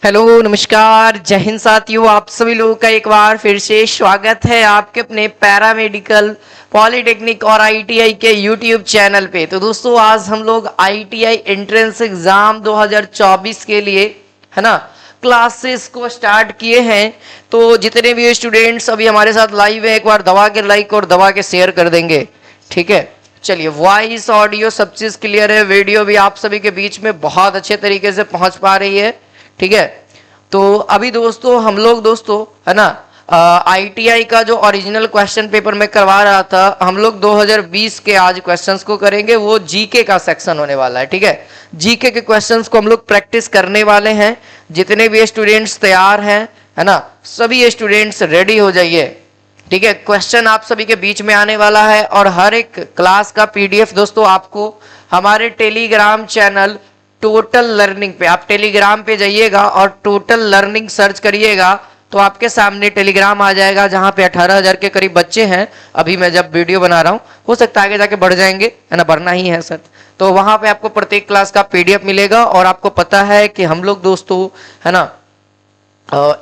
Hello नमस्कार जय हिंद साथियों, आप सभी लोगों का एक बार फिर से स्वागत है आपके अपने पैरामेडिकल पॉलिटेक्निक और आईटीआई के यूट्यूब चैनल पे। तो दोस्तों आज हम लोग आईटीआई एंट्रेंस एग्जाम 2024 के लिए है ना क्लासेस को स्टार्ट किए हैं। तो जितने भी स्टूडेंट्स अभी हमारे साथ लाइव है, एक बार दबा के लाइक और दबा के शेयर कर देंगे, ठीक है। चलिए, वॉइस ऑडियो सब चीज क्लियर है, वीडियो भी आप सभी के बीच में बहुत अच्छे तरीके से पहुंच पा रही है, ठीक है। तो अभी दोस्तों हम लोग है ना आईटीआई का जो ओरिजिनल क्वेश्चन पेपर में करवा रहा था, हम लोग 2020 के आज क्वेश्चंस को करेंगे। वो जीके का सेक्शन होने वाला है, ठीक है। जीके के क्वेश्चंस को हम लोग प्रैक्टिस करने वाले हैं। जितने भी स्टूडेंट्स तैयार हैं, है ना, सभी स्टूडेंट्स रेडी हो जाइए, ठीक है। क्वेश्चन आप सभी के बीच में आने वाला है और हर एक क्लास का पीडीएफ दोस्तों आपको हमारे टेलीग्राम चैनल टोटल लर्निंग पे, आप टेलीग्राम पे जाइएगा और टोटल लर्निंग सर्च करिएगा तो आपके सामने टेलीग्राम आ जाएगा, जहां पे 18,000 के करीब बच्चे हैं। अभी मैं जब वीडियो बना रहा हूं, हो सकता है आगे जाके बढ़ जाएंगे, है ना, बढ़ना ही है सर। तो वहां पे आपको प्रत्येक क्लास का पीडीएफ मिलेगा। और आपको पता है कि हम लोग दोस्तों है ना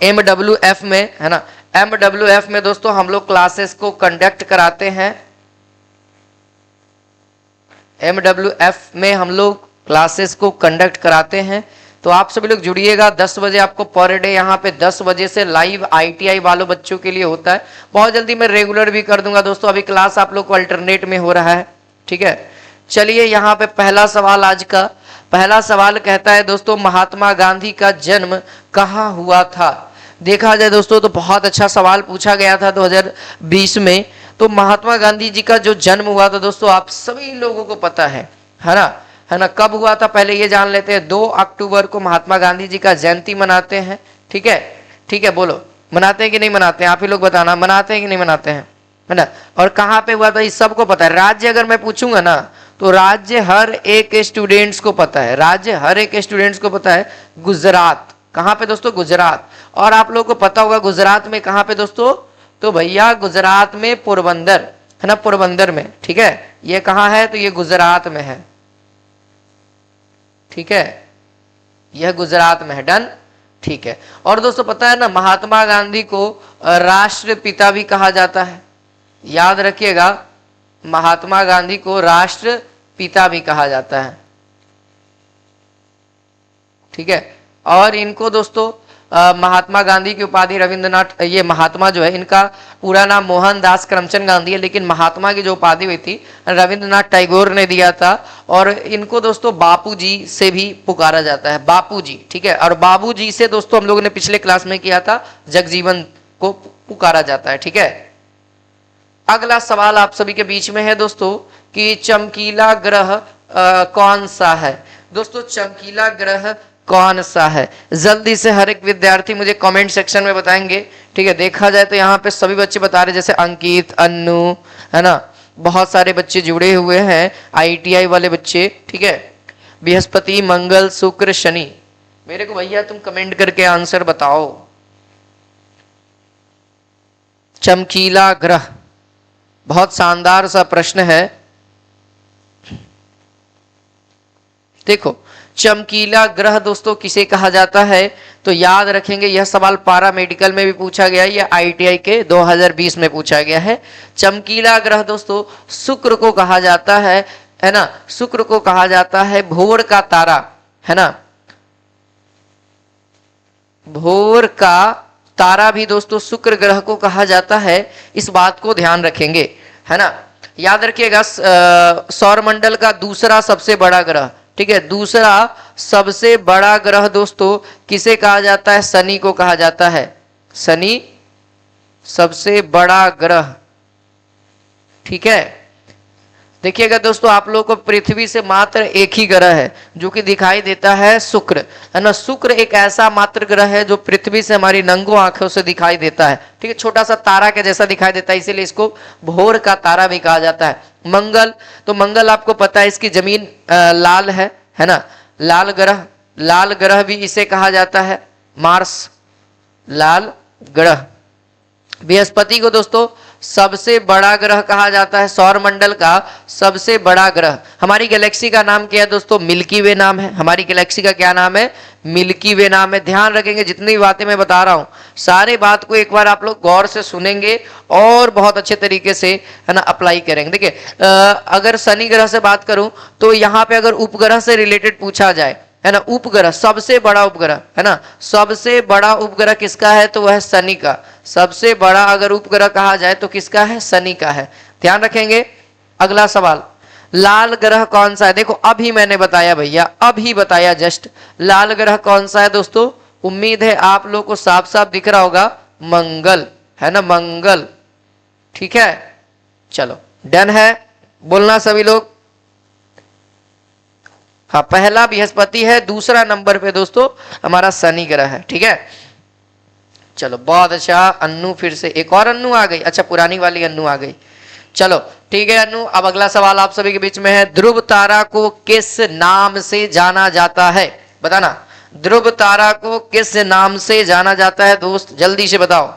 MWF में, है ना, MWF में दोस्तों हम लोग क्लासेस को कंडक्ट कराते हैं। MWF में हम लोग क्लासेस को कंडक्ट कराते हैं। तो आप सभी लोग जुड़िएगा। 10 बजे आपको पर डे यहाँ पे 10 बजे से लाइव आईटीआई वालों बच्चों के लिए होता है। बहुत जल्दी मैं रेगुलर भी कर दूंगा दोस्तों। अभी क्लास आप लोग को अल्टरनेट में हो रहा है, ठीक है। चलिए, यहाँ पे पहला सवाल, आज का पहला सवाल कहता है दोस्तों, महात्मा गांधी का जन्म कहाँ हुआ था। देखा जाए दोस्तों तो बहुत अच्छा सवाल पूछा गया था 2020 में। तो महात्मा गांधी जी का जो जन्म हुआ था दोस्तों, आप सभी लोगों को पता है ना, है ना। कब हुआ था पहले ये जान लेते हैं। 2 अक्टूबर को महात्मा गांधी जी का जयंती मनाते हैं, ठीक है। ठीक है, बोलो मनाते हैं कि नहीं मनाते हैं, आप ही लोग बताना, मनाते हैं कि नहीं मनाते हैं, है ना। और कहाँ पे हुआ था इस सबको पता है। राज्य अगर मैं पूछूंगा ना तो राज्य हर एक स्टूडेंट्स को पता है, राज्य हर एक स्टूडेंट्स को पता है। गुजरात। कहाँ पे दोस्तों? गुजरात। और आप लोगों को पता होगा गुजरात में कहाँ पे दोस्तों? तो भैया गुजरात में पोरबंदर, है ना, पोरबंदर में, ठीक है। ये कहाँ है? तो ये गुजरात में है, ठीक है। यह गुजरात में है, डन, ठीक है। और दोस्तों पता है ना, महात्मा गांधी को राष्ट्रपिता भी कहा जाता है। याद रखिएगा, महात्मा गांधी को राष्ट्रपिता भी कहा जाता है, ठीक है। और इनको दोस्तों महात्मा गांधी की उपाधि रविंद्रनाथ, ये महात्मा जो है इनका पूरा नाम मोहनदास करमचंद गांधी है, लेकिन महात्मा की जो उपाधि हुई थी रविंद्रनाथ टैगोर ने दिया था। और इनको दोस्तों बापूजी से भी पुकारा जाता है, बापूजी, ठीक है। और बाबूजी से दोस्तों हम लोगों ने पिछले क्लास में किया था, जगजीवन को पुकारा जाता है, ठीक है। अगला सवाल आप सभी के बीच में है दोस्तों कि चमकीला ग्रह कौन सा है। दोस्तों चमकीला ग्रह कौन सा है? जल्दी से हर एक विद्यार्थी मुझे कमेंट सेक्शन में बताएंगे, ठीक है। देखा जाए तो यहाँ पे सभी बच्चे बता रहे, जैसे अंकित, अन्नू, है ना, बहुत सारे बच्चे जुड़े हुए हैं, आईटीआई वाले बच्चे, ठीक है। बृहस्पति, मंगल, शुक्र, शनि। मेरे को भैया तुम कमेंट करके आंसर बताओ। चमकीला ग्रह, बहुत शानदार सा प्रश्न है। देखो, चमकीला ग्रह दोस्तों किसे कहा जाता है? तो याद रखेंगे, यह सवाल पारा मेडिकल में भी पूछा गया है, यह आईटीआई के 2020 में पूछा गया है। चमकीला ग्रह दोस्तों शुक्र को कहा जाता है ना, शुक्र को कहा जाता है भोर का तारा, है ना। भोर का तारा भी दोस्तों शुक्र ग्रह को कहा जाता है, इस बात को ध्यान रखेंगे, है ना। याद रखिएगा, सौरमंडल का दूसरा सबसे बड़ा ग्रह, ठीक है, दूसरा सबसे बड़ा ग्रह दोस्तों किसे कहा जाता है? शनि को कहा जाता है। शनि सबसे बड़ा ग्रह, ठीक है। देखिएगा दोस्तों, आप लोगों को पृथ्वी से मात्र एक ही ग्रह है जो कि दिखाई देता है, शुक्र, है ना। शुक्र एक ऐसा मात्र ग्रह है जो पृथ्वी से हमारी नंगों आंखों से दिखाई देता है, ठीक है। छोटा सा तारा के जैसा दिखाई देता है, इसीलिए इसको भोर का तारा भी कहा जाता है। मंगल, तो मंगल आपको पता है इसकी जमीन लाल है ना, लाल ग्रह भी इसे कहा जाता है, मार्स, लाल ग्रह। बृहस्पति को दोस्तों सबसे बड़ा ग्रह कहा जाता है, सौर मंडल का सबसे बड़ा ग्रह। हमारी गैलेक्सी का नाम क्या है दोस्तों? मिल्की वे नाम है। हमारी गैलेक्सी का क्या नाम है? मिल्की वे नाम है। ध्यान रखेंगे, जितनी बातें मैं बता रहा हूं सारे बात को एक बार आप लोग गौर से सुनेंगे और बहुत अच्छे तरीके से है ना अप्लाई करेंगे। देखिए अगर शनि ग्रह से बात करूं तो यहाँ पे अगर उपग्रह से रिलेटेड पूछा जाए है ना, उपग्रह सबसे बड़ा उपग्रह है ना, सबसे बड़ा उपग्रह किसका है? तो वह शनि का। सबसे बड़ा अगर उपग्रह कहा जाए तो किसका है? शनि का है। ध्यान रखेंगे। अगला सवाल, लाल ग्रह कौन सा है? देखो अभी मैंने बताया भैया, अभी बताया जस्ट, लाल ग्रह कौन सा है दोस्तों? उम्मीद है आप लोग को साफ साफ दिख रहा होगा, मंगल है ना, मंगल। ठीक है, चलो डन है, बोलना सभी लोग। हाँ, पहला बृहस्पति है, दूसरा नंबर पे दोस्तों हमारा शनि ग्रह है। ठीक है, चलो बहुत अच्छा। अन्नू फिर से एक और अन्नू आ गई। अच्छा, पुरानी वाली अन्नू आ गई। चलो ठीक है अन्नू, अब अगला सवाल आप सभी के बीच में है। ध्रुव तारा को किस नाम से जाना जाता है? बताना, ध्रुव तारा को किस नाम से जाना जाता है दोस्त? जल्दी से बताओ।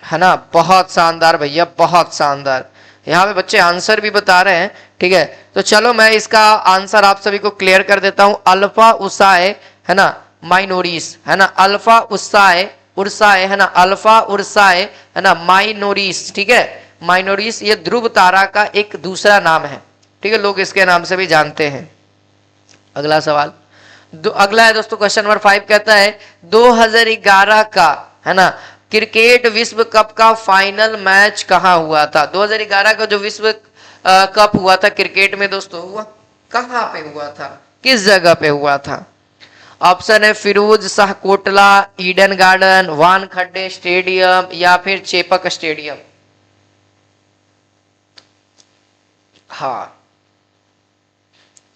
है ना, बहुत शानदार भैया, बहुत शानदार। यहाँ पे बच्चे आंसर भी बता रहे हैं। ठीक है, तो चलो मैं इसका आंसर आप सभी को क्लियर कर देता हूं। अल्फा उर्साए है ना, माइनोरिस है ना, अल्फा उर्साए उर्साए है ना, अल्फा उर्साए है ना, माइनोरिस। ठीक है, माइनोरिस ये ध्रुव तारा का एक दूसरा नाम है। ठीक है, लोग इसके नाम से भी जानते हैं। अगला सवाल, अगला है दोस्तों क्वेश्चन नंबर 5, कहता है 2011 का है ना क्रिकेट विश्व कप का फाइनल मैच कहां हुआ था? 2011 का जो विश्व कप हुआ था क्रिकेट में दोस्तों, हुआ कहां पे हुआ था? किस जगह पे हुआ था? ऑप्शन है फिरोज शाह कोटला, ईडन गार्डन, वानखेड़े स्टेडियम या फिर चेपक स्टेडियम। हाँ,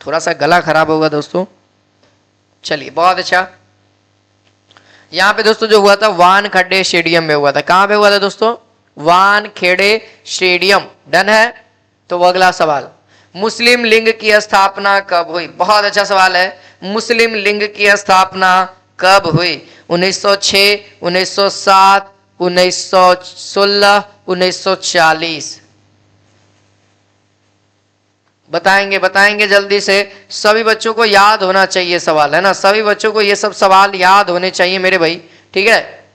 थोड़ा सा गला खराब होगा दोस्तों। चलिए बहुत अच्छा। यहां पे दोस्तों जो हुआ था वानखेड़े स्टेडियम में हुआ था। कहां पे हुआ था दोस्तों? वानखेड़े स्टेडियम। डन है। तो अगला सवाल, मुस्लिम लीग की स्थापना कब हुई? बहुत अच्छा सवाल है। मुस्लिम लीग की स्थापना कब हुई? 1906, 1907, 1916, 1940? बताएंगे बताएंगे जल्दी से। सभी बच्चों को याद होना चाहिए सवाल है ना, सभी बच्चों को ये सब सवाल याद होने चाहिए मेरे भाई। ठीक है,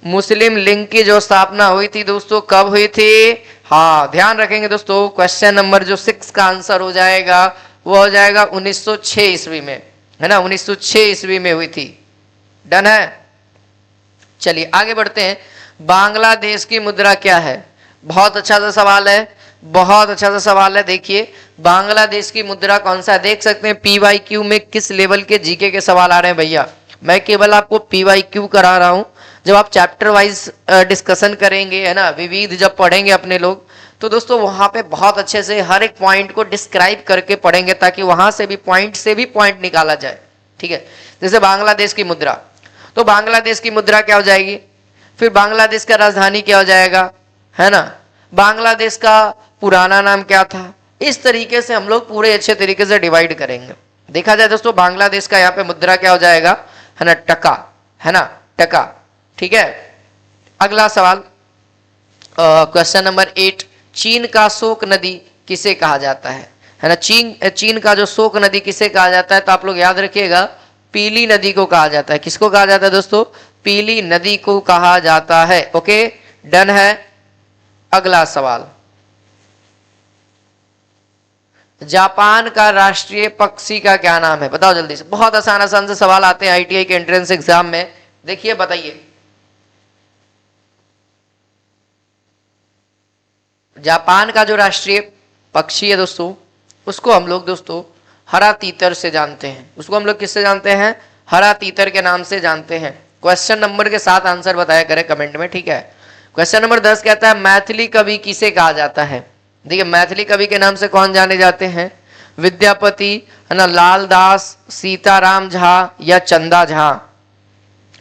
मुस्लिम लीग की जो स्थापना हुई थी दोस्तों कब हुई थी? हाँ, ध्यान रखेंगे दोस्तों। क्वेश्चन नंबर जो 6 का आंसर हो जाएगा वो हो जाएगा 1906 ईस्वी में है ना, 1906 ईस्वी में हुई थी। डन है। चलिए आगे बढ़ते हैं। बांग्लादेश की मुद्रा क्या है? बहुत अच्छा सा सवाल है, बहुत अच्छा सा सवाल है। देखिए बांग्लादेश की मुद्रा कौन सा है? देख सकते हैं PYQ में किस लेवल के जीके के सवाल आ रहे हैं भैया। मैं केवल आपको PYQ करा रहा हूं। जब आप चैप्टर वाइज डिस्कशन करेंगे है ना, विविध जब पढ़ेंगे अपने लोग, तो दोस्तों वहां पे बहुत अच्छे से हर एक पॉइंट को डिस्क्राइब करके पढ़ेंगे ताकि वहां से भी पॉइंट निकाला जाए। ठीक है, जैसे बांग्लादेश की मुद्रा, तो बांग्लादेश की मुद्रा क्या हो जाएगी? फिर बांग्लादेश का राजधानी क्या हो जाएगा है ना, बांग्लादेश का पुराना नाम क्या था? इस तरीके से हम लोग पूरे अच्छे तरीके से डिवाइड करेंगे। देखा जाए दोस्तों बांग्लादेश का यहाँ पे मुद्रा क्या हो जाएगा है ना, टका है ना, टका। ठीक है, अगला सवाल क्वेश्चन नंबर 8, चीन का शोक नदी किसे कहा जाता है ना? चीन का जो शोक नदी किसे कहा जाता है? तो आप लोग याद रखिएगा, पीली नदी को कहा जाता है। किसको कहा जाता है दोस्तों? पीली नदी को कहा जाता है। ओके, डन है। अगला सवाल, जापान का राष्ट्रीय पक्षी का क्या नाम है? बताओ जल्दी से। बहुत आसान आसान से सवाल आते हैं ITI के एंट्रेंस एग्जाम में। देखिए बताइए, जापान का जो राष्ट्रीय पक्षी है दोस्तों, उसको हम लोग दोस्तों हरा तीतर से जानते हैं। उसको हम लोग किससे जानते हैं? हरा तीतर के नाम से जानते हैं। क्वेश्चन नंबर के साथ आंसर बताया करें कमेंट में। ठीक है, क्वेश्चन नंबर 10 कहता है मैथिली कवि किसे कहा जाता है? देखिए मैथिली कवि के नाम से कौन जाने जाते हैं? विद्यापति है ना, लाल दास, सीताराम झा या चंदा झा?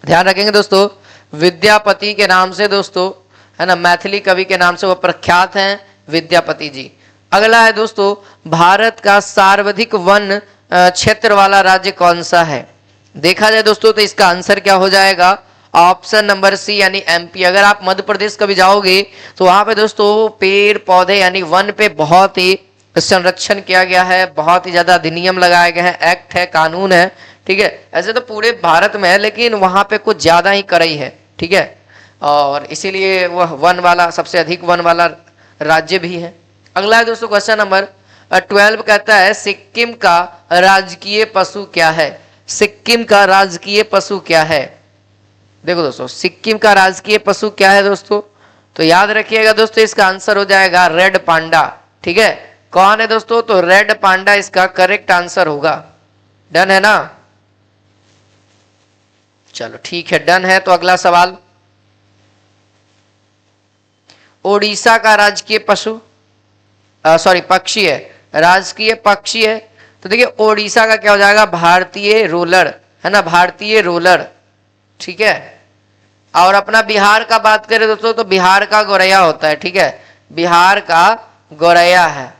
ध्यान रखेंगे दोस्तों, विद्यापति के नाम से दोस्तों, है ना, मैथिली कवि के नाम से वो प्रख्यात हैं, विद्यापति जी। अगला है दोस्तों, भारत का सर्वाधिक वन क्षेत्र वाला राज्य कौन सा है? देखा जाए दोस्तों तो इसका आंसर क्या हो जाएगा? ऑप्शन नंबर सी यानी एमपी। अगर आप मध्य प्रदेश कभी जाओगे तो वहां पे दोस्तों पेड़ पौधे यानी वन पे बहुत ही संरक्षण किया गया है, बहुत ही ज्यादा अधिनियम लगाए गए हैं, एक्ट है, कानून है, ठीक है। ऐसे तो पूरे भारत में है लेकिन वहां पे कुछ ज्यादा ही कड़ाई है, ठीक है, और इसीलिए वह वन वाला, सबसे अधिक वन वाला राज्य भी है। अगला है दोस्तों क्वेश्चन नंबर 12 कहता है सिक्किम का राजकीय पशु क्या है? सिक्किम का राजकीय पशु क्या है? देखो दोस्तों, सिक्किम का राजकीय पशु क्या है दोस्तों? तो याद रखिएगा दोस्तों, इसका आंसर हो जाएगा रेड पांडा, ठीक है। कौन है दोस्तों? तो रेड पांडा इसका करेक्ट आंसर होगा। डन है ना? चलो ठीक है, डन है। तो अगला सवाल, ओडिशा का राजकीय पशु सॉरी पक्षी है, राजकीय पक्षी है, तो देखिए ओडिशा का क्या हो जाएगा? भारतीय रोलर, है ना, भारतीय रोलर, ठीक है। और अपना बिहार का बात करें दोस्तों तो बिहार का गौरैया होता है, ठीक है, बिहार का गौरैया है,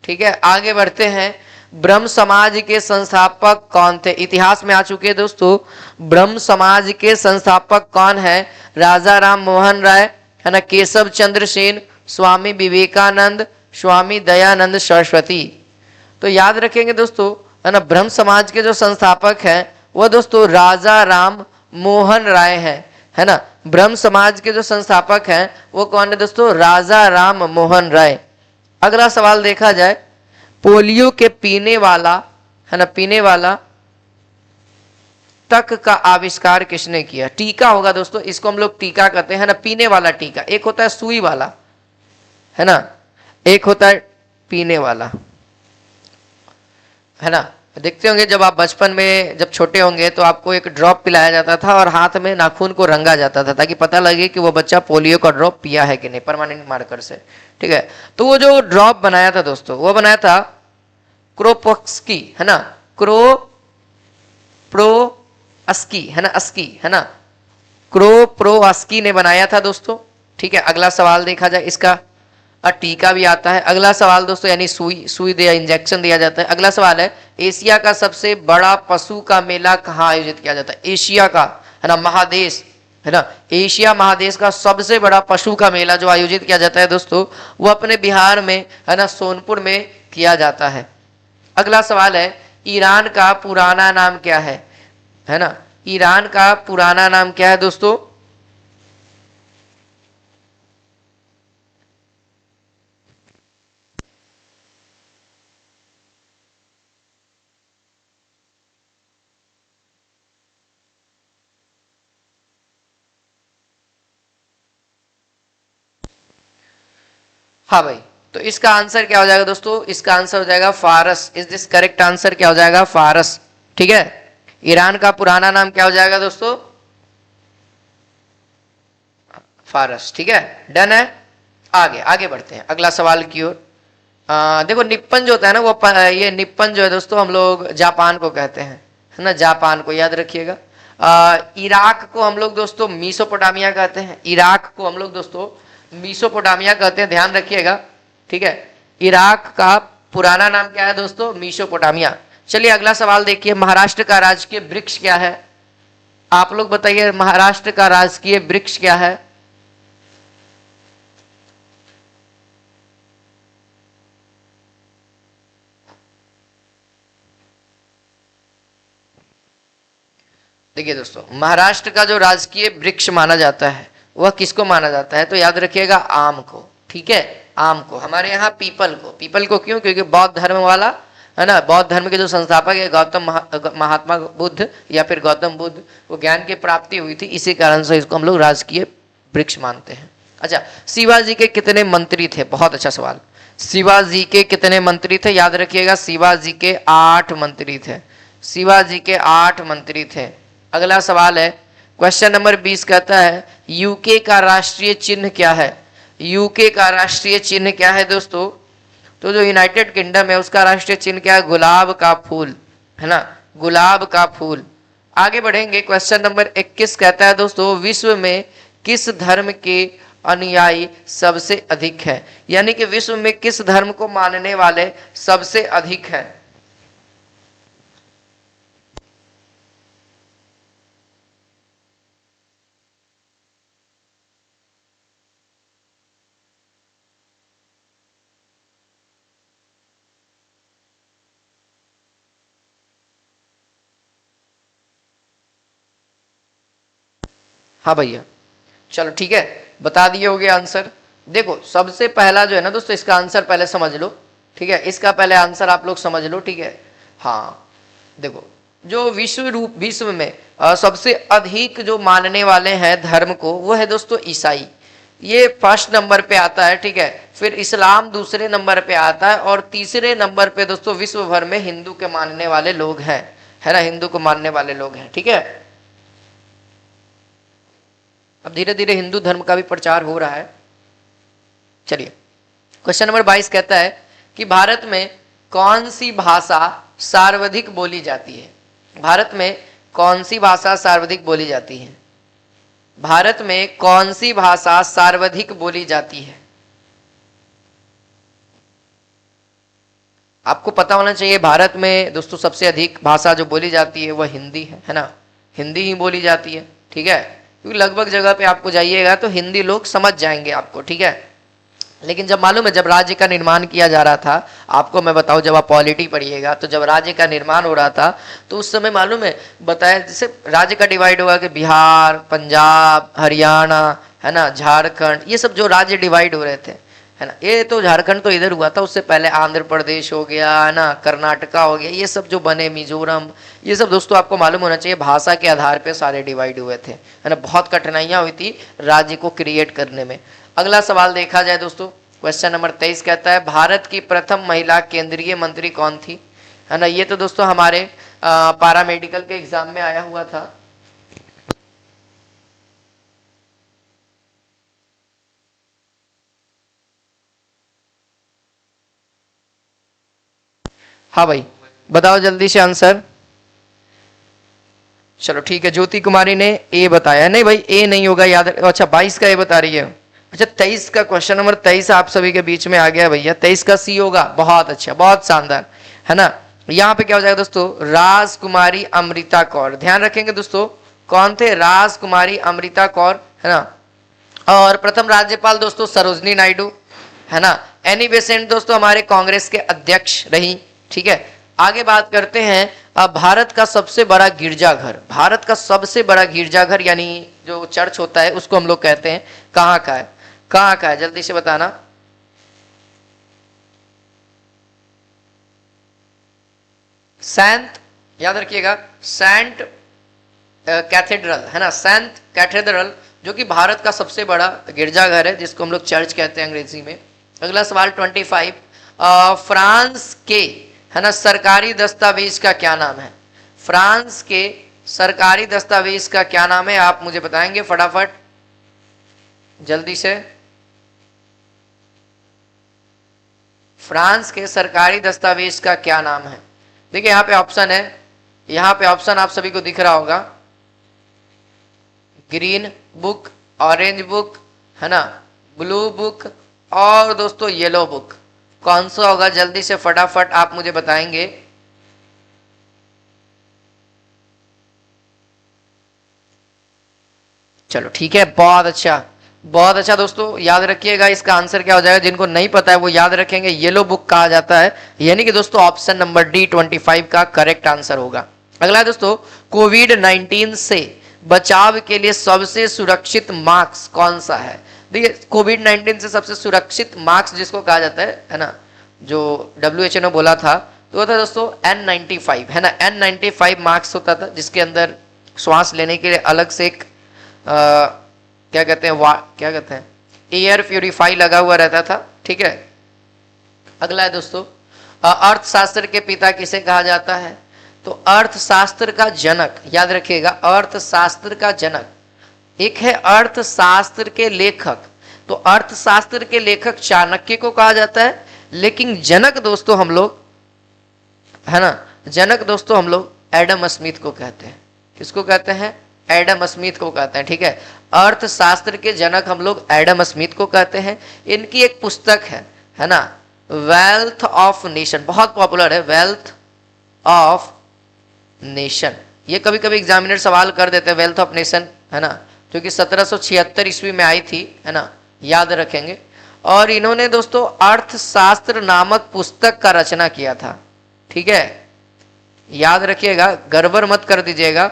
ठीक है। आगे बढ़ते हैं, ब्रह्म समाज के संस्थापक कौन थे? इतिहास में आ चुके हैं दोस्तों, ब्रह्म समाज के संस्थापक कौन है? राजा राम मोहन राय, है ना, केशव चंद्र सेन, स्वामी विवेकानंद, स्वामी दयानंद सरस्वती। तो याद रखेंगे दोस्तों, है ना, ब्रह्म समाज के जो संस्थापक हैं वह दोस्तों राजा राम मोहन राय हैं, है ना। ब्रह्म समाज के जो संस्थापक हैं वो कौन है दोस्तों? राजा राम मोहन राय। अगला सवाल देखा जाए, पोलियो के पीने वाला, है ना, पीने वाला तक का आविष्कार किसने किया? टीका होगा दोस्तों, इसको हम लोग टीका कहते हैं, है ना, पीने वाला टीका। एक होता है सुई वाला, है ना, एक होता है पीने वाला, है ना। देखते होंगे जब आप बचपन में जब छोटे होंगे तो आपको एक ड्रॉप पिलाया जाता था और हाथ में नाखून को रंगा जाता था ताकि पता लगे कि वो बच्चा पोलियो का ड्रॉप पिया है कि नहीं, परमानेंट मार्कर से, ठीक है। तो वो जो ड्रॉप बनाया था दोस्तों, वो बनाया था क्रोपोस्की, है ना, क्रोप्रोअस्की, है ना, अस्की, है ना, क्रोप्रोअस्की ने बनाया था दोस्तों, ठीक है। अगला सवाल देखा जाए, इसका टीका भी आता है। अगला सवाल दोस्तों, यानी सुई दिया, इंजेक्शन दिया जाता है। अगला सवाल है, एशिया का सबसे बड़ा पशु का मेला कहाँ आयोजित किया जाता है? एशिया का, है ना, महादेश, है ना, एशिया महादेश का सबसे बड़ा पशु का मेला जो आयोजित किया जाता है दोस्तों, वो अपने बिहार में, है ना, सोनपुर में किया जाता है। अगला सवाल है, ईरान का पुराना नाम क्या है ना, ईरान का पुराना नाम क्या है दोस्तों? हाँ भाई, तो इसका आंसर क्या हो जाएगा दोस्तों? इसका आंसर हो जाएगा फारस। Is this correct answer? क्या हो जाएगा? फारस, ठीक है। ईरान का पुराना नाम क्या हो जाएगा दोस्तों? फारस, ठीक है, डन है। आगे आगे बढ़ते हैं अगला सवाल की ओर। देखो निप्पन जो होता है ना, वो ये निप्पन जो है दोस्तों हम लोग जापान को कहते हैं, है ना, जापान को याद रखिएगा। इराक को हम लोग दोस्तों मीसोपोटामिया कहते हैं, इराक को हम लोग दोस्तों मीसोपोटामिया कहते हैं, ध्यान रखिएगा, ठीक है। इराक का पुराना नाम क्या है दोस्तों? मीसोपोटामिया। चलिए अगला सवाल देखिए, महाराष्ट्र का राजकीय वृक्ष क्या है? आप लोग बताइए, महाराष्ट्र का राजकीय वृक्ष क्या है? देखिए दोस्तों, महाराष्ट्र का जो राजकीय वृक्ष माना जाता है वह किसको माना जाता है? तो याद रखिएगा आम को, ठीक है, आम को। हमारे यहाँ पीपल को, पीपल को क्यों? क्योंकि बौद्ध धर्म वाला, है ना, बौद्ध धर्म के जो संस्थापक है महात्मा बुद्ध या फिर गौतम बुद्ध, वो ज्ञान की प्राप्ति हुई थी, इसी कारण से इसको हम लोग राजकीय वृक्ष मानते हैं। अच्छा, शिवाजी के कितने मंत्री थे? बहुत अच्छा सवाल। शिवाजी के कितने मंत्री थे? याद रखिएगा, शिवाजी के 8 मंत्री थे, शिवाजी के 8 मंत्री थे। अगला सवाल है, क्वेश्चन नंबर 20 कहता है, यूके का राष्ट्रीय चिन्ह क्या है? यूके का राष्ट्रीय चिन्ह क्या है दोस्तों? तो जो यूनाइटेड किंगडम है उसका राष्ट्रीय चिन्ह क्या है? गुलाब का फूल, है ना, गुलाब का फूल। आगे बढ़ेंगे। क्वेश्चन नंबर 21 कहता है दोस्तों, विश्व में किस धर्म के अनुयायी सबसे अधिक है? यानी कि विश्व में किस धर्म को मानने वाले सबसे अधिक है? हाँ भैया, चलो ठीक है, बता दिए होगे आंसर। देखो सबसे पहला जो है ना दोस्तों, इसका आंसर पहले समझ लो, ठीक है, इसका पहले आंसर आप लोग समझ लो, ठीक है। हाँ देखो, जो विश्व में सबसे अधिक जो मानने वाले हैं धर्म को, वो है दोस्तों ईसाई, ये फर्स्ट नंबर पे आता है, ठीक है। फिर इस्लाम दूसरे नंबर पे आता है, और तीसरे नंबर पे दोस्तों विश्व भर में हिंदू के मानने वाले लोग हैं, है ना, हिंदू को मानने वाले लोग हैं, ठीक है। अब धीरे धीरे हिंदू धर्म का भी प्रचार हो रहा है। चलिए, क्वेश्चन नंबर 22 कहता है कि भारत में कौन सी भाषा सर्वाधिक बोली जाती है? भारत में कौन सी भाषा सर्वाधिक बोली जाती है? भारत में कौन सी भाषा सर्वाधिक बोली जाती है? आपको पता होना चाहिए, भारत में दोस्तों सबसे अधिक भाषा जो बोली जाती है वह हिंदी है ना, हिंदी ही बोली जाती है, ठीक है। क्योंकि लगभग जगह पे आपको जाइएगा तो हिंदी लोग समझ जाएंगे आपको, ठीक है। लेकिन जब मालूम है, जब राज्य का निर्माण किया जा रहा था, आपको मैं बताऊं, जब आप पॉलिटी पढ़िएगा तो जब राज्य का निर्माण हो रहा था तो उस समय मालूम है बताया, जैसे राज्य का डिवाइड होगा कि बिहार, पंजाब, हरियाणा, है ना, झारखंड, ये सब जो राज्य डिवाइड हो रहे थे, है ना। ये तो झारखंड तो इधर हुआ था, उससे पहले आंध्र प्रदेश हो गया, है ना, कर्नाटका हो गया, ये सब जो बने, मिजोरम, ये सब दोस्तों आपको मालूम होना चाहिए भाषा के आधार पे सारे डिवाइड हुए थे, है ना। बहुत कठिनाइयां हुई थी राज्य को क्रिएट करने में। अगला सवाल देखा जाए दोस्तों, क्वेश्चन नंबर 23 कहता है, भारत की प्रथम महिला केंद्रीय मंत्री कौन थी? है ना, ये तो दोस्तों हमारे पैरामेडिकल के एग्जाम में आया हुआ था। हाँ भाई, बताओ जल्दी से आंसर। चलो ठीक है, ज्योति कुमारी ने ए बताया। नहीं भाई, ए नहीं होगा, याद। अच्छा 22 का ए बता रही है। अच्छा 23 का, क्वेश्चन नंबर 23 आप सभी के बीच में आ गया भैया, 23 का सी होगा। बहुत अच्छा, बहुत शानदार, है ना। यहाँ पे क्या हो जाएगा दोस्तों, राजकुमारी अमृता कौर। ध्यान रखेंगे दोस्तों, कौन थे? राजकुमारी अमृता कौर, है ना। और प्रथम राज्यपाल दोस्तों सरोजनी नायडू, है ना। एनी बेसेंट दोस्तों हमारे कांग्रेस के अध्यक्ष रही, ठीक है। आगे बात करते हैं, भारत का सबसे बड़ा गिरजाघर, भारत का सबसे बड़ा गिरजाघर यानी जो चर्च होता है उसको हम लोग कहते हैं, कहाँ का है? कहाँ का है, जल्दी से बताना। सेंट, याद रखिएगा, सेंट कैथेड्रल, है ना, सेंट कैथेड्रल, जो कि भारत का सबसे बड़ा गिरजाघर है, जिसको हम लोग चर्च कहते हैं अंग्रेजी में। अगला सवाल 25, फ्रांस के, है ना, सरकारी दस्तावेज का क्या नाम है? फ्रांस के सरकारी दस्तावेज का क्या नाम है, आप मुझे बताएंगे फटाफट जल्दी से। फ्रांस के सरकारी दस्तावेज का क्या नाम है? देखिए यहाँ पे ऑप्शन है, यहाँ पे ऑप्शन आप सभी को दिख रहा होगा, ग्रीन बुक, ऑरेंज बुक, है ना, ब्लू बुक और दोस्तों येलो बुक। कौन सा होगा, जल्दी से फटाफट आप मुझे बताएंगे। चलो ठीक है, बहुत अच्छा, बहुत अच्छा दोस्तों, याद रखिएगा इसका आंसर क्या हो जाएगा। जिनको नहीं पता है वो याद रखेंगे, येलो बुक कहा जाता है, यानी कि दोस्तों ऑप्शन नंबर डी 25 का करेक्ट आंसर होगा। अगला दोस्तों, कोविड-19 से बचाव के लिए सबसे सुरक्षित मास्क कौन सा है? देखिए कोविड-19 से सबसे सुरक्षित मास्क जिसको कहा जाता है ना, जो WHO ने बोला था, तो वो था दोस्तों N95, है ना। N95 मास्क होता था, जिसके अंदर श्वास लेने के लिए अलग से एक क्या कहते हैं एयर प्यूरिफाई लगा हुआ रहता था, ठीक है। अगला है दोस्तों, अर्थशास्त्र के पिता किसे कहा जाता है? तो अर्थशास्त्र का जनक, याद रखिएगा, अर्थशास्त्र का जनक। एक है अर्थशास्त्र के लेखक, तो अर्थशास्त्र के लेखक चाणक्य को कहा जाता है, लेकिन जनक दोस्तों हम लोग, है ना, जनक दोस्तों हम लोग एडम स्मिथ को कहते हैं, किसको कहते हैं? एडम स्मिथ को कहते हैं। ठीक है, अर्थशास्त्र के जनक हम लोग एडम स्मिथ को कहते हैं। इनकी एक पुस्तक है ना, वेल्थ ऑफ नेशन, बहुत पॉपुलर है, वेल्थ ऑफ नेशन। ये कभी कभी एग्जामिनर सवाल कर देते हैं, वेल्थ ऑफ नेशन, है ना, क्योंकि 1776 ईस्वी में आई थी, है ना, याद रखेंगे। और इन्होंने दोस्तों अर्थशास्त्र नामक पुस्तक का रचना किया था। ठीक है, याद रखिएगा, गड़बड़ मत कर दीजिएगा,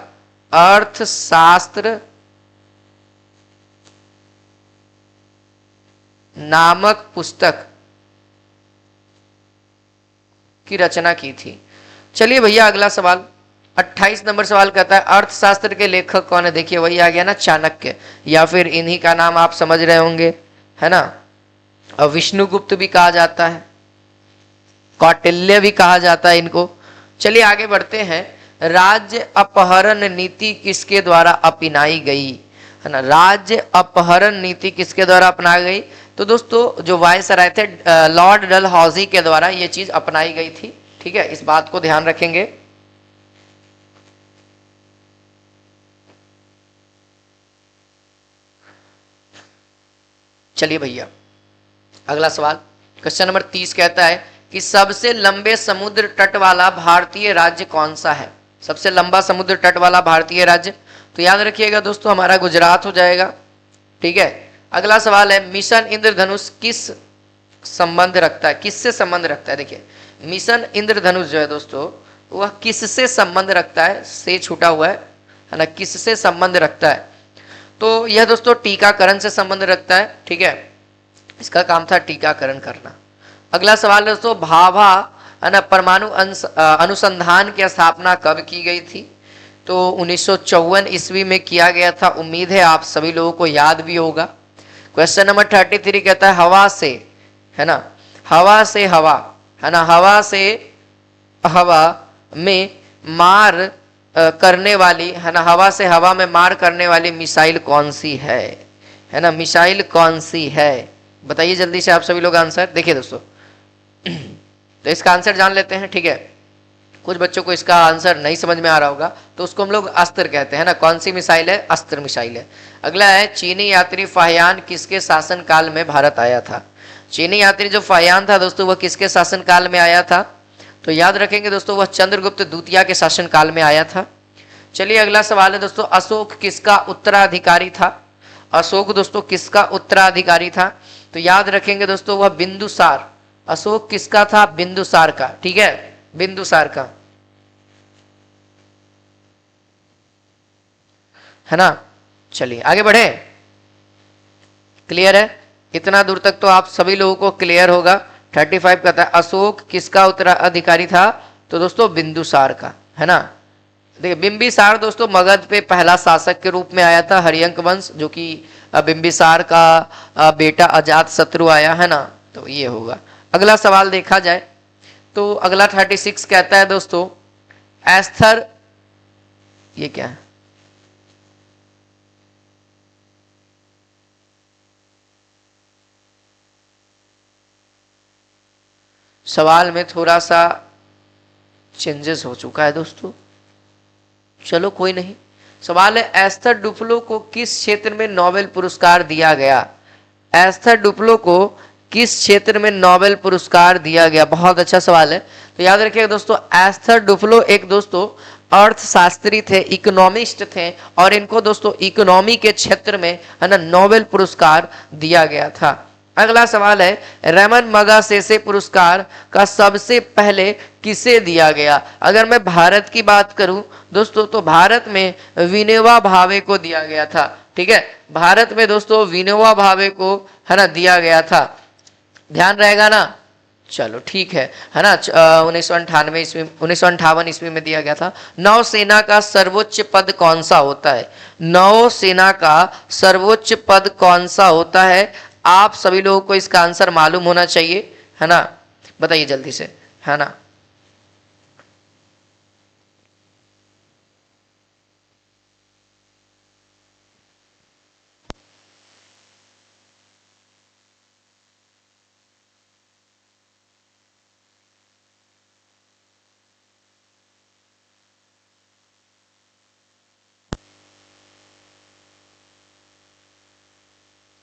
अर्थशास्त्र नामक पुस्तक की रचना की थी। चलिए भैया अगला सवाल, 28 नंबर सवाल कहता है अर्थशास्त्र के लेखक कौन है? देखिए वही आ गया ना, चाणक्य, या फिर इन्हीं का नाम आप समझ रहे होंगे, है ना, और विष्णुगुप्त भी कहा जाता है, कौटिल्य भी कहा जाता है इनको। चलिए आगे बढ़ते हैं, राज्य अपहरण नीति किसके द्वारा अपनाई गई? है ना, राज्य अपहरण नीति किसके द्वारा अपनाई गई? तो दोस्तों जो वायसराय थे लॉर्ड डलहौजी के द्वारा ये चीज अपनाई गई थी। ठीक है, इस बात को ध्यान रखेंगे। चलिए भैया अगला सवाल, क्वेश्चन नंबर 30 कहता है कि सबसे लंबे समुद्र तट वाला भारतीय राज्य कौन सा है? सबसे लंबा समुद्र तट वाला भारतीय राज्य, तो याद रखिएगा दोस्तों हमारा गुजरात हो जाएगा। ठीक है, अगला सवाल है मिशन इंद्रधनुष किस संबंध रखता है, किससे संबंध रखता है? देखिए मिशन इंद्रधनुष जो है दोस्तों वह किससे संबंध रखता है? से छूटा हुआ है ना, किससे संबंध रखता है? तो यह दोस्तों टीकाकरण से संबंध रखता है। ठीक है, इसका काम था टीकाकरण करना। अगला सवाल दोस्तों, भाभा है ना परमाणु अनुसंधान की स्थापना कब की गई थी? तो 1954 ईस्वी में किया गया था। उम्मीद है आप सभी लोगों को याद भी होगा। क्वेश्चन नंबर 33 कहता है हवा से, है ना, हवा से हवा, है ना, हवा से हवा में मार करने वाली, है ना, हवा से हवा में मार करने वाली मिसाइल कौन सी है ना, मिसाइल कौन सी है? बताइए जल्दी से आप सभी लोग आंसर। देखिए दोस्तों तो इसका आंसर जान लेते हैं। ठीक है, कुछ बच्चों को इसका आंसर नहीं समझ में आ रहा होगा, तो उसको हम लोग अस्त्र कहते हैं ना। कौन सी मिसाइल है? अस्त्र मिसाइल है। अगला है चीनी यात्री फाहियान किसके शासन काल में भारत आया था? चीनी यात्री जो फाहियान था दोस्तों वह किसके शासन काल में आया था? तो याद रखेंगे दोस्तों वह चंद्रगुप्त द्वितीय के शासन काल में आया था। चलिए अगला सवाल है दोस्तों, अशोक किसका उत्तराधिकारी था? अशोक दोस्तों किसका उत्तराधिकारी था? तो याद रखेंगे दोस्तों वह बिंदुसार। अशोक किसका था? बिंदुसार का। ठीक है, बिंदुसार का, है ना। चलिए आगे बढ़े, क्लियर है? इतना दूर तक तो आप सभी लोगों को क्लियर होगा। 35 कहता है अशोक किसका उत्तराधिकारी था? तो दोस्तों बिंदुसार का, है ना। देखिए बिंबिसार दोस्तों मगध पे पहला शासक के रूप में आया था, हरियंक वंश, जो कि बिंबिसार का बेटा अजात शत्रु आया, है ना, तो ये होगा। अगला सवाल देखा जाए तो अगला 36 कहता है दोस्तों एस्थर, ये क्या है? सवाल में थोड़ा सा चेंजेस हो चुका है दोस्तों, चलो कोई नहीं। सवाल है एस्थर डुफ्लो को किस क्षेत्र में नोबेल पुरस्कार दिया गया? एस्थर डुफ्लो को किस क्षेत्र में नोबेल पुरस्कार दिया गया? बहुत अच्छा सवाल है। तो याद रखिएगा दोस्तों एस्थर डुफ्लो एक दोस्तों अर्थशास्त्री थे, इकोनॉमिस्ट थे, और इनको दोस्तों इकोनॉमी के क्षेत्र में, है ना, नोबेल पुरस्कार दिया गया था। अगला सवाल है रमन मगासेसे पुरस्कार का सबसे पहले किसे दिया गया? अगर मैं भारत की बात करूं दोस्तों तो भारत में विनोबा भावे को दिया गया था। ठीक है, भारत में दोस्तों विनोबा भावे को, है ना, दिया गया था। ध्यान रहेगा ना? चलो ठीक है ना। 1958 ईस्वी में दिया गया था। नौसेना का सर्वोच्च पद कौन सा होता है? नौसेना का सर्वोच्च पद कौन सा होता है? आप सभी लोगों को इसका आंसर मालूम होना चाहिए, है ना, बताइए जल्दी से, है ना।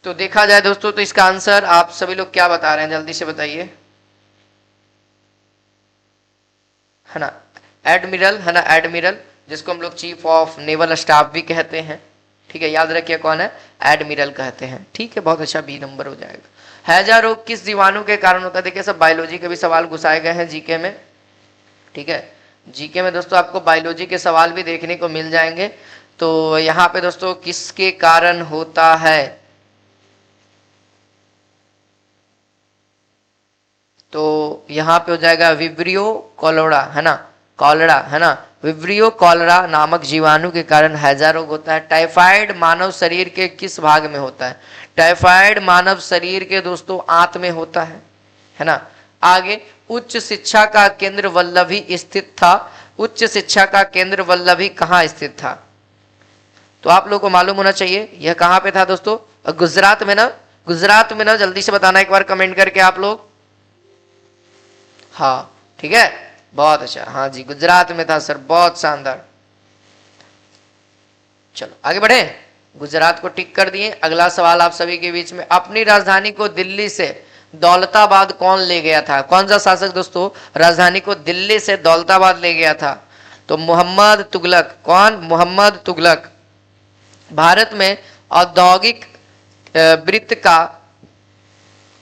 तो देखा जाए दोस्तों तो इसका आंसर आप सभी लोग क्या बता रहे हैं, जल्दी से बताइए, है ना, एडमिरल, है ना, एडमिरल, जिसको हम लोग चीफ ऑफ नेवल स्टाफ भी कहते हैं। ठीक है, याद रखिए कौन है, एडमिरल कहते हैं। ठीक है, बहुत अच्छा, बी नंबर हो जाएगा। हैजा रोग किस जीवाणु के कारण होता है? देखिए सब बायोलॉजी के भी सवाल घुसाए गए हैं जीके में। ठीक है, जीके में दोस्तों आपको बायोलॉजी के सवाल भी देखने को मिल जाएंगे। तो यहाँ पे दोस्तों किसके कारण होता है, तो यहाँ पे हो जाएगा विब्रियो कॉलोरा, है ना, कॉलरा, है ना, विब्रियो कॉलरा नामक जीवाणु के कारण हैजा रोग होता है। टाइफाइड मानव शरीर के किस भाग में होता है? टाइफाइड मानव शरीर के दोस्तों आंत में होता है ना। आगे, उच्च शिक्षा का केंद्र वल्लभी स्थित था। उच्च शिक्षा का केंद्र वल्लभी कहाँ स्थित था? तो आप लोगों को मालूम होना चाहिए यह कहाँ पे था दोस्तों, गुजरात में ना, गुजरात में ना, जल्दी से बताना एक बार कमेंट करके आप लोग। हाँ ठीक है, बहुत अच्छा, हाँ जी गुजरात में था सर, बहुत शानदार। चलो आगे बढ़े, गुजरात को टिक कर दिए। अगला सवाल आप सभी के बीच में, अपनी राजधानी को दिल्ली से दौलताबाद कौन ले गया था? कौन सा शासक दोस्तों राजधानी को दिल्ली से दौलताबाद ले गया था? तो मोहम्मद तुगलक। कौन? मोहम्मद तुगलक। भारत में औद्योगिक वृत्त का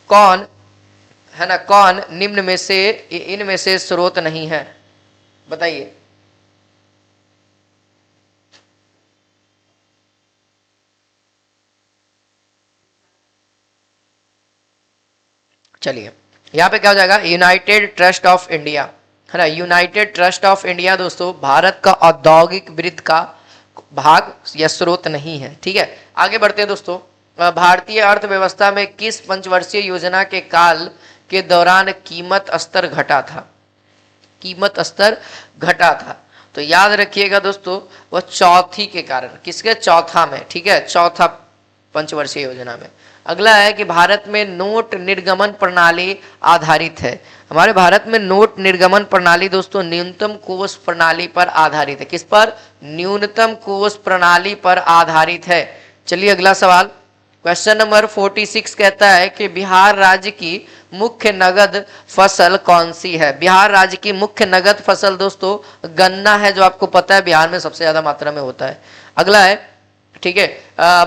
कौन, है ना, कौन निम्न में से इनमें से स्रोत नहीं है? बताइए। चलिए यहाँ पे क्या हो जाएगा, यूनाइटेड ट्रस्ट ऑफ इंडिया, है ना, यूनाइटेड ट्रस्ट ऑफ इंडिया दोस्तों भारत का औद्योगिक वृत्त का भाग या स्रोत नहीं है। ठीक है, आगे बढ़ते हैं दोस्तों। भारतीय अर्थव्यवस्था में किस पंचवर्षीय योजना के काल के दौरान कीमत स्तर घटा था? कीमत स्तर घटा था, तो याद रखिएगा दोस्तों वह चौथी के कारण, किसके? चौथा में। ठीक है, चौथा पंचवर्षीय योजना में। अगला है कि भारत में नोट निर्गमन प्रणाली आधारित है। हमारे भारत में नोट निर्गमन प्रणाली दोस्तों न्यूनतम कोष प्रणाली पर आधारित है। किस पर? न्यूनतम कोष प्रणाली पर आधारित है। चलिए अगला सवाल, क्वेश्चन नंबर 46 कहता है कि बिहार राज्य की मुख्य नगद फसल कौन सी है? बिहार राज्य की मुख्य नगद फसल दोस्तों गन्ना है, जो आपको पता है बिहार में सबसे ज्यादा मात्रा में होता है। अगला है, ठीक है,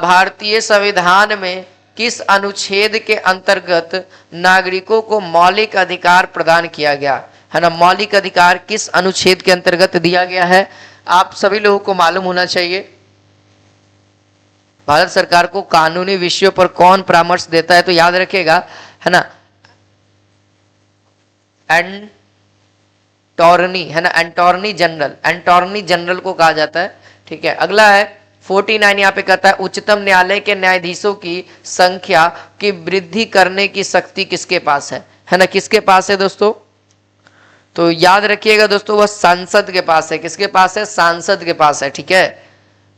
भारतीय संविधान में किस अनुच्छेद के अंतर्गत नागरिकों को मौलिक अधिकार प्रदान किया गया? है ना, मौलिक अधिकार किस अनुच्छेद के अंतर्गत दिया गया है? आप सभी लोगों को मालूम होना चाहिए। भारत सरकार को कानूनी विषयों पर कौन परामर्श देता है? तो याद रखिएगा, है ना, एंटॉर्नी, है ना, एंटॉर्नी जनरल, एंटॉर्नी जनरल को कहा जाता है। ठीक है, अगला है 49 यहाँ पे कहता है उच्चतम न्यायालय के न्यायाधीशों की संख्या की वृद्धि करने की शक्ति किसके पास है ना, किसके पास है दोस्तों? तो याद रखिएगा दोस्तों वह सांसद के पास है। किसके पास है? सांसद के पास है। ठीक है,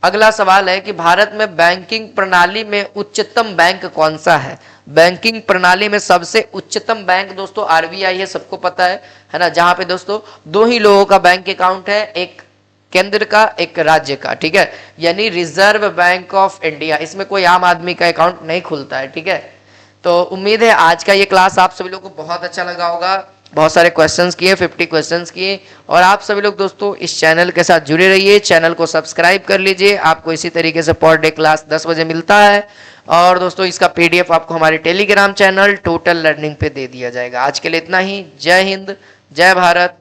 अगला सवाल है कि भारत में बैंकिंग प्रणाली में उच्चतम बैंक कौन सा है? बैंकिंग प्रणाली में सबसे उच्चतम बैंक दोस्तों आरबीआई है, सबको पता है ना, जहां पे दोस्तों दो ही लोगों का बैंक अकाउंट है, एक केंद्र का एक राज्य का। ठीक है, यानी रिजर्व बैंक ऑफ इंडिया, इसमें कोई आम आदमी का अकाउंट नहीं खुलता है। ठीक है, तो उम्मीद है आज का ये क्लास आप सभी लोगों को बहुत अच्छा लगा होगा। बहुत सारे क्वेश्चंस किए, 50 क्वेश्चंस किए, और आप सभी लोग दोस्तों इस चैनल के साथ जुड़े रहिए, चैनल को सब्सक्राइब कर लीजिए। आपको इसी तरीके से पर डे क्लास 10 बजे मिलता है, और दोस्तों इसका पीडीएफ आपको हमारे टेलीग्राम चैनल टोटल लर्निंग पे दे दिया जाएगा। आज के लिए इतना ही। जय हिंद, जय भारत।